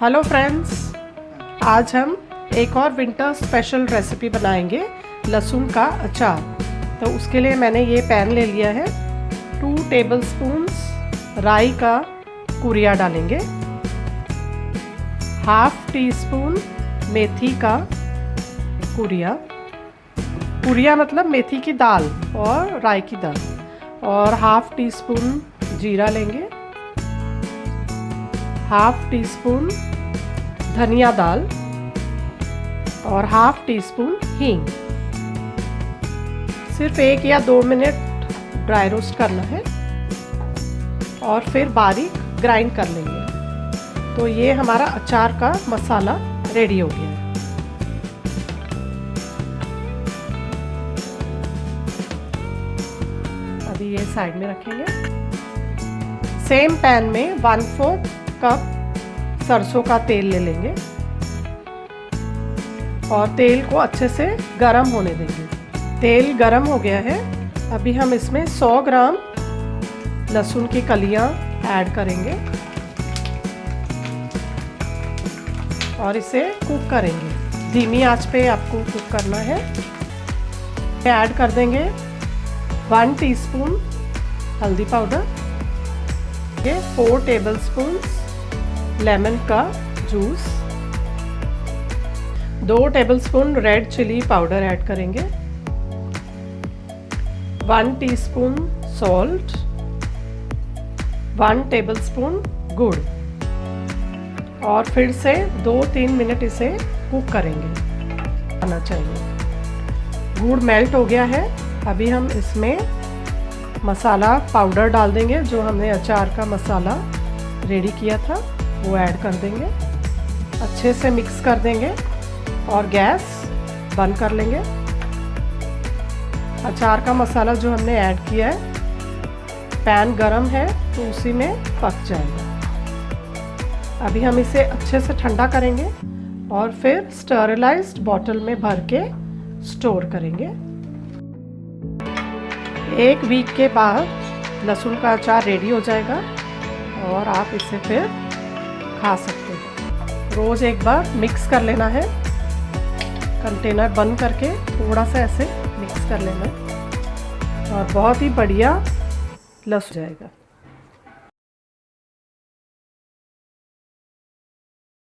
Hello friends, आज हम एक और विंटर स्पेशल रेसिपी बनाएंगे, लहसुन का अचार। तो उसके लिए मैंने ये पैन ले लिया है। 2 टेबलस्पून्स राई का कुरिया डालेंगे, ½ टीस्पून मेथी का कुरिया मतलब मेथी की दाल और राई की दाल, और ½ टीस्पून जीरा लेंगे, ½ टीस्पून धनिया दाल और ½ टीस्पून हींग। सिर्फ 1 या 2 मिनट ड्राई रोस्ट करना है और फिर बारीक ग्राइंड कर लेंगे। तो ये हमारा अचार का मसाला रेडी हो गया है। अभी ये साइड में रखेंगे। सेम पैन में 1/4 कप सरसों का तेल ले लेंगे और तेल को अच्छे से गरम होने देंगे। तेल गरम हो गया है। अभी हम इसमें 100 ग्राम लहसुन की कलियां ऐड करेंगे और इसे कुक करेंगे। धीमी आंच पे आपको कुक करना है। ऐड कर देंगे 1 टीस्पून हल्दी पाउडर, 4 टेबलस्पून लेमन का juice, 2 tablespoon red chilli powder add करेंगे, 1 टीस्पून सॉल्ट, 1 टेबलस्पून गुड़, और फिर से 2-3 मिनट इसे कुक करेंगे। आना चाहिए। गुड़ मेल्ट हो गया है। अभी हम इसमें मसाला पाउडर डाल देंगे। जो हमने अचार का मसाला रेडी किया था वो ऐड कर देंगे, अच्छे से मिक्स कर देंगे और गैस बंद कर लेंगे। अचार का मसाला जो हमने ऐड किया है, पैन गरम है तो उसी में पक जाएगा। अभी हम इसे अच्छे से ठंडा करेंगे और फिर स्टरलाइज्ड बॉटल में भर के स्टोर करेंगे। 1 वीक के बाद लहसुन का अचार रेडी हो जाएगा और आप इसे फिर खा सकते हैं। रोज़ एक बार मिक्स कर लेना है। कंटेनर बंद करके थोड़ा सा ऐसे मिक्स कर लेना है और बहुत ही बढ़िया लहसुन जाएगा।